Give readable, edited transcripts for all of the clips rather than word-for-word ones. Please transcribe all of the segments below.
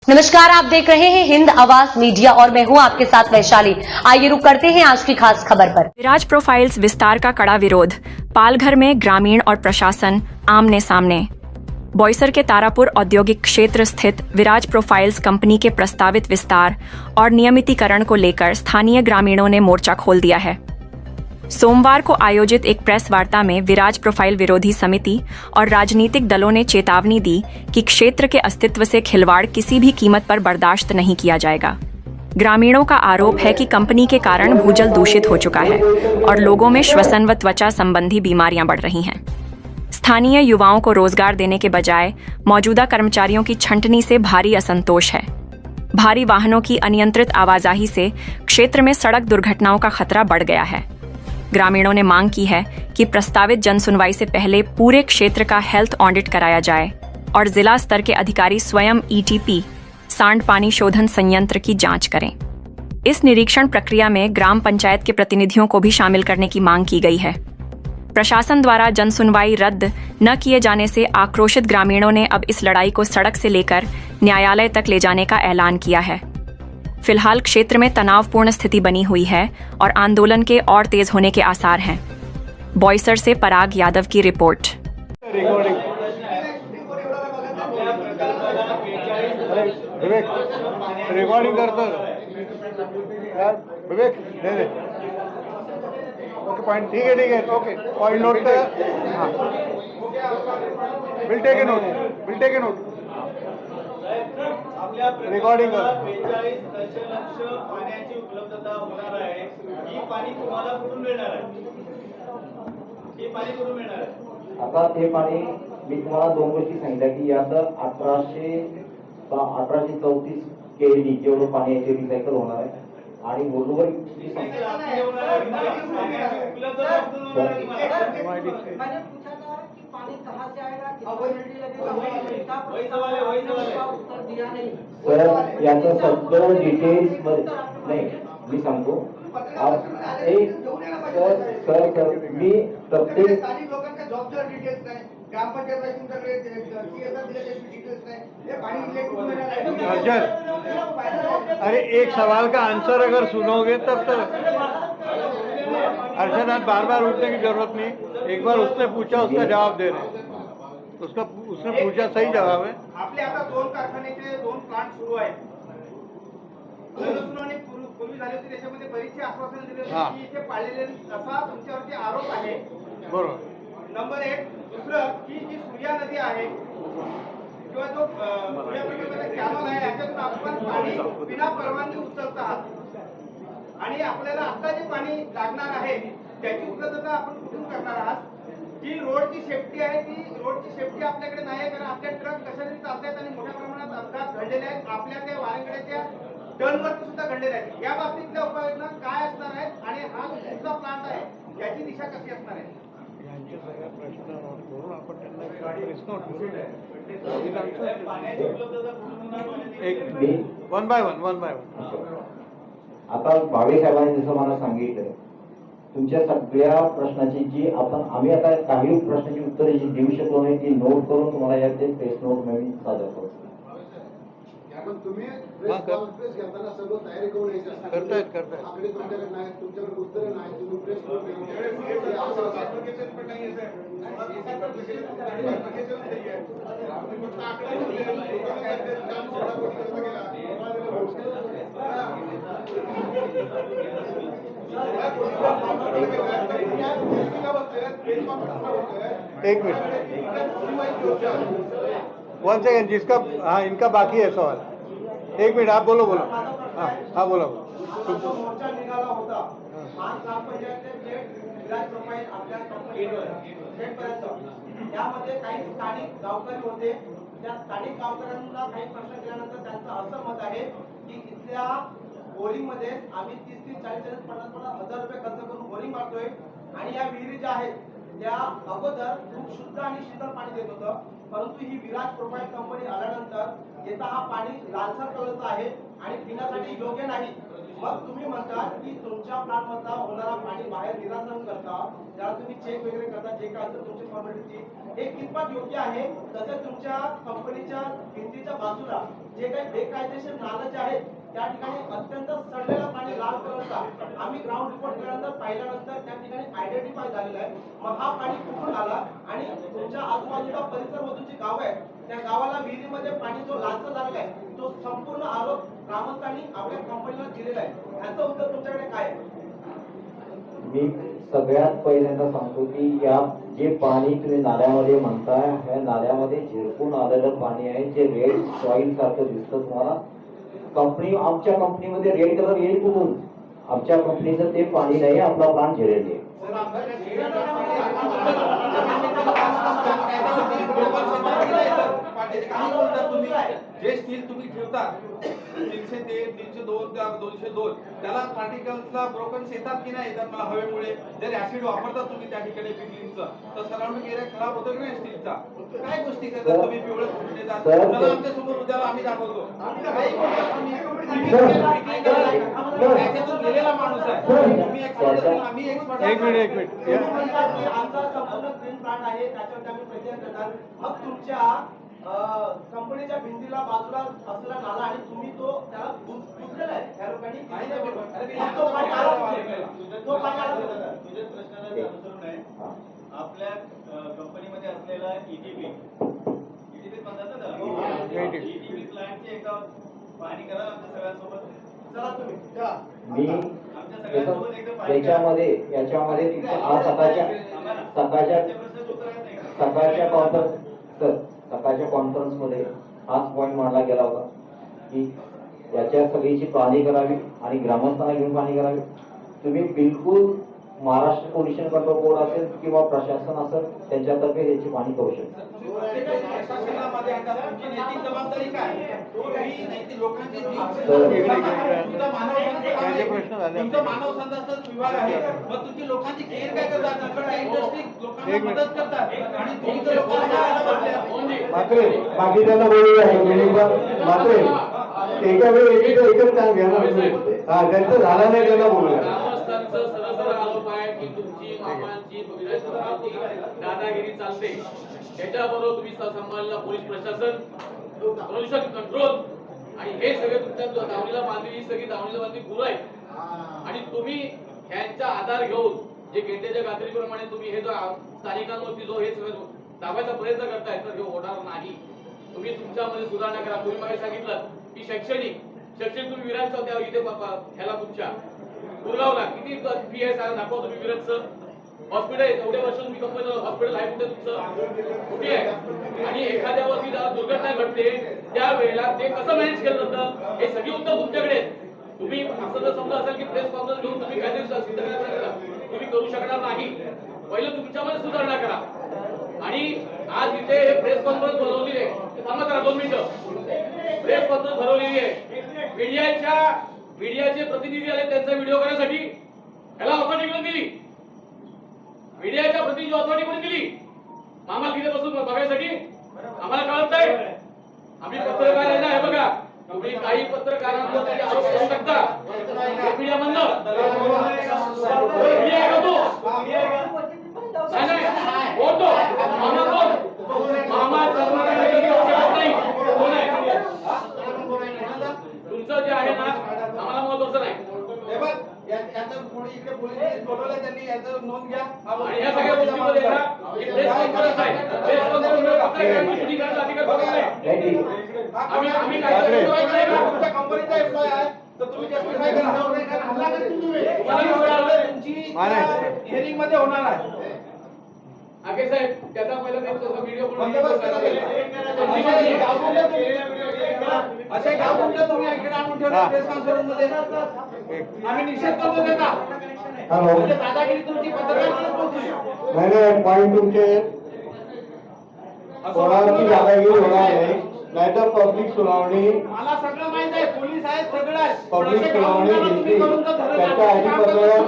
नमस्कार, आप देख रहे हैं हिंद आवाज मीडिया और मैं हूं आपके साथ वैशाली। आइए रुक करते हैं आज की खास खबर पर। विराज प्रोफाइल्स विस्तार का कड़ा विरोध, पालघर में ग्रामीण और प्रशासन आमने सामने। बोईसर के तारापुर औद्योगिक क्षेत्र स्थित विराज प्रोफाइल्स कंपनी के प्रस्तावित विस्तार और नियमितीकरण को लेकर स्थानीय ग्रामीणों ने मोर्चा खोल दिया है। सोमवार को आयोजित एक प्रेस वार्ता में विराज प्रोफाइल विरोधी समिति और राजनीतिक दलों ने चेतावनी दी कि क्षेत्र के अस्तित्व से खिलवाड़ किसी भी कीमत पर बर्दाश्त नहीं किया जाएगा। ग्रामीणों का आरोप है कि कंपनी के कारण भूजल दूषित हो चुका है और लोगों में श्वसन व त्वचा संबंधी बीमारियां बढ़ रही हैं। स्थानीय युवाओं को रोजगार देने के बजाय मौजूदा कर्मचारियों की छंटनी से भारी असंतोष है। भारी वाहनों की अनियंत्रित आवाजाही से क्षेत्र में सड़क दुर्घटनाओं का खतरा बढ़ गया है। ग्रामीणों ने मांग की है कि प्रस्तावित जनसुनवाई से पहले पूरे क्षेत्र का हेल्थ ऑडिट कराया जाए और जिला स्तर के अधिकारी स्वयं ईटीपी सांड पानी शोधन संयंत्र की जांच करें। इस निरीक्षण प्रक्रिया में ग्राम पंचायत के प्रतिनिधियों को भी शामिल करने की मांग की गई है। प्रशासन द्वारा जनसुनवाई रद्द न किए जाने से आक्रोशित ग्रामीणों ने अब इस लड़ाई को सड़क से लेकर न्यायालय तक ले जाने का ऐलान किया है। फिलहाल क्षेत्र में तनावपूर्ण स्थिति बनी हुई है और आंदोलन के और तेज होने के आसार हैं। बोईसर से पराग यादव की रिपोर्ट। रिकॉर्डिंग करतो यार विवेक दे ओके पॉइंट ठीक है ओके पॉइंट नोट कर हां will take a note recording कर 42 दशलक्ष पाण्याची उपलब्धता होणार आहे। ही पाणी तुम्हाला कुठून मिळणार आहे? हे पाणी कुठून मिळणार आहे? आता ते पाणी मी तुम्हाला दोन गोष्टी सांगितल्या की यात 1834 केडी जेवढं पाणी याचे रिसायकल होणार आहे आणि बरोबर जी सर याचं सगळं डिटेल्स नाही मी सांगतो एक सर मी प्रत्येक लोकांच्या जॉबच्या डिटेल्स नाही ग्रामपंचायत तुमच्याकडे सीएसआर दिलेले डिटेल्स नाही हे पाणी इलेक्ट्रिक मिळणार है। अरे एक सवाल का आंसर अगर सुनोगे तब तो अर्शद आज बार बार उठने की जरूरत नहीं, एक बार उसने पूछा उसका जवाब दे रहे उसने पूछा सही जवाब है। आपले आता 2 कारखान्याचे 2 प्लांट सुरू आहेत। सुनावणी पूर्वी झाली होती, त्याच्यामध्ये बरीचशी आश्वासन दिले की इथे पाळलेले असा तुमच्यावरती आरोप आहे। बरोबर नंबर 1 दुसरं की जी सूर्या नदी आहे किंवा जो सूर्या प्रकल्पाचा कॅनल आहे याच्यातून आपण पाणी बिना परवानगी उचलत आहात आणि आपल्याला आता जे पाणी लागणार आहे त्याची उपलब्धता आपण कुठून करणार आहात? जी रोडची सेफ्टी आहे ती रोडची सेफ्टी आपल्याकडे नाही आहे, कारण आपले ट्रक कशातरी चालतात आणि मोठ्या प्रमाणात अपघात घडलेले आहेत। आपल्या त्या वारंगड्याच्या टर्नवरती सुद्धा घडलेले आहेत। या बाबतीतल्या उपाययोजना काय असणार आहेत आणि हा जो पुढचा प्लांट आहे त्याची दिशा कशी असणार आहे? यांचे सगळे प्रश्न नोट करून आपण त्यांना प्रश्न एक वन बाय वन आता भावे साहेबांनी जसं मला सांगितलं तुमच्या सगळ्या प्रश्नाची जी आम्ही आता काही प्रश्नाची उत्तरे जी देऊ शकलो नाही ती नोट करून तुम्हाला या ते प्रेस नोट नवीन सादर करतो। तुम्ही प्रेस घेताना सगळं तयारी करून यायचं करतायत आपले तुमच्याकडे नाही, तुमच्याकडे उत्तर नाही, तुम्ही प्रेस एक मिनट वन सेकंड जिसका हाँ इनका बाकी है सवाल। एक मिनट आप बोलो हाँ बोलो मोर्चा निघाला होता आज ग्रामपंचायतचे विराज प्रोफाइल आपल्या कंपनीपर्यंत यामध्ये काही स्थानिक गावकरी होते। त्या स्थानिक गावकऱ्यांना काही प्रश्न केल्यानंतर त्यांचं असं मत आहे की इथल्या बोरिंग मध्ये आम्ही 30-40-50 हजार रुपये खर्च करून बोरिंग मारतोय आणि या विहिरी ज्या आहेत त्या अगोदर खूप शुद्ध आणि शीतल पाणी देत होतं, परंतु ही विराज प्रोफाइल कंपनी आल्यानंतर येता हा पाणी लालसर कलरचा आहे आणि पिण्यासाठी योग्य नाही। मग तुम्ही म्हणता की तुमच्या प्लांट मधला होणारा पाणी बाहेर निराकरण करता, त्याला तुम्ही चेक वगैरे करता, जे काय असेल तुमची फॉर्मॅलिटी हे कितपत योग्य आहे? तसं तुमच्या कंपनीच्या भिंतीच्या बाजूला जे काही बेकायदेशीर नालं जे आहेत त्या ठिकाणी अत्यंत सडलेलं पाणी लाल कलरचा आम्ही ग्राउंड रिपोर्ट केल्यानंतर पाहिल्यानंतर त्या ठिकाणी आयडेंटिफाय झालेला आहे. मग हा पाणी कुठून आला आणि तुमच्या आजूबाजूचा परिसर मधून जी गाव आहे त्या गावाला विहिरीमध्ये पाणी जो लालचा झालेला आहे तो संपूर्ण आरोप ग्रामस्थांनी आपल्या कंपनीला दिलेला आहे. याचं उत्तर तुमच्याकडे काय आहे? मी सगळ्यात पहिल्यांदा सांगतो की या जे पाणी तुम्ही नाल्यामध्ये म्हणताय ह्या नाल्यामध्ये झिरपून आलेलं पाणी आहे, जे रेड सॉइल सारखं दिसतं तुम्हाला. आमच्या कंपनीमध्ये रेड कलर येईल कुठून? आमच्या कंपनीचं ते पाणी नाही, आपला प्लांट झिरेल आहे. जे स्टील तुम्ही ठेवता 303, 302, 202 त्याला पार्टिकल्सला ब्रोकन्स येतात की नाही येतात? मला हवेमुळे जर ऍसिड वापरतात तुम्ही त्या ठिकाणी पिकलिंगचं तर सराउंडिंग एरिया खराब होतो की नाही स्टीलचा? काय गोष्टी करतात तुम्ही? पिवळे फुटले जातात. चला आमच्या समोर उद्याला आम्ही दाखवतो. त्याच्यातून गेलेला माणूस आहे. तुम्ही एक्सपर्ट, आम्ही एक्सपर्ट. एक मिनिट आमचा संपूर्ण ग्रीन प्लांट आहे त्याच्यावर आम्ही प्रक्रिया करणार. मग तुमच्या कंपनीच्या भिंतीला बाजूला असलेला नाला आणि तुम्ही तो त्याला बुजलेला आहे त्या लोकांनी. तो पाणी आला तो पाणी आला तुझ्या प्रश्नाला अनुसरून आहे आपल्या कंपनीमध्ये असलेला ईटीपी म्हणतात ना त्याला, ईटीपी प्लांटचे एका पाणी करा आमच्या सगळ्यांसोबत. चला तुम्ही मी आमच्या सगळ्यांसोबत एकदा पाणी करा. याच्यामध्ये आज सकाळच्या कॉन्फरन्स मध्ये हाच पॉईंट मांडला गेला होता की याच्या सगळीची पाहणी करावी आणि ग्रामस्थांना घेऊन पाहणी करावी. तुम्ही बिलकुल महाराष्ट्र पोल्युशन कंट्रोल बोर्ड असेल किंवा प्रशासन असेल त्यांच्यातर्फे याची पाहणी करू शकता. प्रशासनामध्ये आता तुमची नैतिक जबाबदारी काय? तुम्ही नैतिक लोकांची तुमचा मानव संसाधन विभाग आहे, मग तुमची लोकांची केअर काय करतात? तिकडच्या इंडस्ट्री लोकांना मदत करतात आणि तुम्ही तर लोकांना मात्र बाकी त्यांना बोलूया मात्र एका वेळी एकच काम घ्या ना. हा त्यांचं झालं नाही त्यांना बोलूया. ग्रामस्थांचं सरसर आरोप आहे की तुमची मामांची दादागिरी चालते. त्याच्याबरोबर तुम्ही सांभाळलेला पोलीस प्रशासन, पोल्युशन कंट्रोल आणि हे सगळे तुमच्या दावणीला बांधली, ही सगळी दावणीला बांधली गुरु आहेत आणि तुम्ही ह्यांचा आधार घेऊन जे गेंड्याच्या गात्रीप्रमाणे तुम्ही हे जो स्थानिकांवरती जो हे सगळं दाबायचा प्रयत्न करताय तर हे होणार नाही. तुम्ही तुमच्यामध्ये सुधारणा करा. तुम्ही मला सांगितलं की शैक्षणिक तुम्ही विराटचं त्या इथे ह्याला तुमच्या गुरगावला किती फी आहे सांगा, दाखवा तुम्ही विराटचं हॉस्पिटल. एवढ्या वर्ष तुम्ही कंपनीचं हॉस्पिटल आहे कुठे तुमचं? कुठे आहे? आणि एखाद्यावरती दुर्घटना घडते त्यावेळेला ते कसं मॅनेज केलं जातं हे सगळी उत्तर तुमच्याकडे. तुम्ही असं जर समजा असेल की प्रेस कॉन्फरन्स घेऊन तुम्ही काहीतरी सिद्ध करायला तुम्ही करू शकणार नाही. पहिलं तुमच्यामध्ये सुधारणा करा. आणि आज इथे हे प्रेस कॉन्फरन्स बोलवली आहे, थांबा करा 2 मिनिटं. प्रेस कॉन्फरन्स भरवलेली आहे, मीडियाचे प्रतिनिधी आले त्यांचा व्हिडिओ करण्यासाठी. याला ऑथॉरिटी कोण दिली? मीडियाच्या प्रतिनिधी ऑथॉरिटी कोण दिली? आम्हाला तिथे बसून बघायसाठी आम्हाला कळत नाही. आम्ही पत्रकार आहे ना, हे बघा तुम्ही काही पत्रकारांवर आरोप करू शकता. मीडिया म्हणलं मीडिया का तो नाही बोलतो मामा मामा तुमचं जे आहे ना आम्हाला महत्वाचं नाही. इकडे पोलीस बोलवलं त्यांनी याचं नोंद घ्या आणि ह्या सगळ्या गोष्टींमध्ये ना प्रेस कॉन्फरन्स आहे, प्रेस कॉन्फरन्समध्ये पत्रकारांनी शूटिंग करायचा अधिकार कोणाला आहे? आम्ही काय तुमच्या कंपनीचा एम्प्लॉय आहे तर तुम्ही जस्टिफाय करा. तुमची हिअरिंग मध्ये होणार आहे. आगे साहेब त्याचा पहिला व्हिडिओ असे गाव कुठले तुम्ही इकडे आणून ठेवले प्रेस कॉन्फरन्स मध्ये? आम्ही निषेध करतो त्याचा. म्हणजे दादागिरी तुमची पत्रकार नाही पॉईंट तुमचे कोणाची दादागिरी होणार नाही, नाहीतर पब्लिक सुनावणी मला सगळं माहित आहे. पोलीस आहेत सगळं आहे. पब्लिक सुनावणी घेतली त्याच्या अधिपत्रावर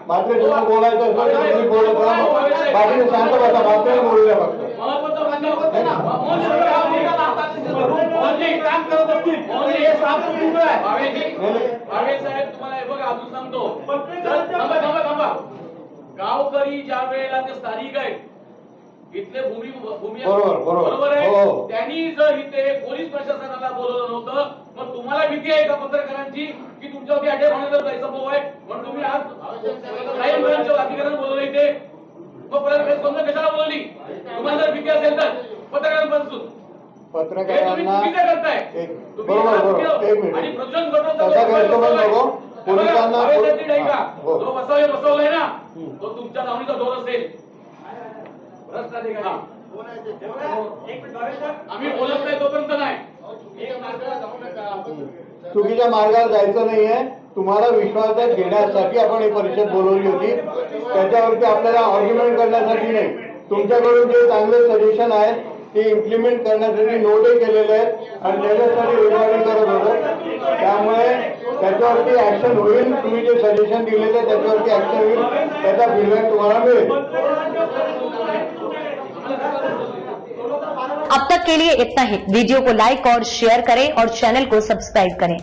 मात्र तुम्हाला बोलायचं असेल तुम्ही बोलत राहा. बाकी शांत बसा, मात्र बोलूया फक्त. काम करत असतील भावे साहेब तुम्हाला हे बघा अजून सांगतो. थांबा. गावकरी ज्या वेळेला ते स्थानिक आहेत इथले भूमी बरोबर आहे. त्यांनी जर इथे पोलीस प्रशासनाला बोलवलं नव्हतं मग तुम्हाला भीती आहे का पत्रकारांची की तुमच्यावरती अटॅक होण्याचा संभव आहे म्हणून तुम्ही आज क्राईम ब्रांचच्या अधिकाऱ्यांना बोलवलं इथे. मग परत प्रेस कॉन्फरन्स कशाला बोलवली? तुम्हाला जर भीती असेल तर पत्रकारांपासून पत्रकारांना करताय बरोबर एक मिनिट आणि प्रज्वल गटोचा त्याचा गैरसमज नको. पोलिसांना जो बसवलाय ना तो तुमच्या लावणीचा दोर असेल. आम्ही बोलत नाही तोपर्यंत नाही. चुकीच्या मार्गावर जायचं नाहीये. तुम्हाला विश्वासात घेण्यासाठी आपण ही परिषद बोलवली होती. त्याच्यावरती आपल्याला आर्ग्युमेंट करण्यासाठी नाही. तुमच्याकडून जे चांगले सजेशन आहेत ते इम्प्लिमेंट करण्यासाठी नोटही केलेले आहेत आणि त्याच्यासाठी विभागणी करत होतो. त्यामुळे त्याच्यावरती ऍक्शन होईल. तुम्ही जे सजेशन दिलेले त्याच्यावरती ऍक्शन होईल. त्याचा फीडबॅक तुम्हाला मिळेल. अब तक के लिए इतना ही. वीडियो को लाइक और शेयर करें और चैनल को सब्सक्राइब करें.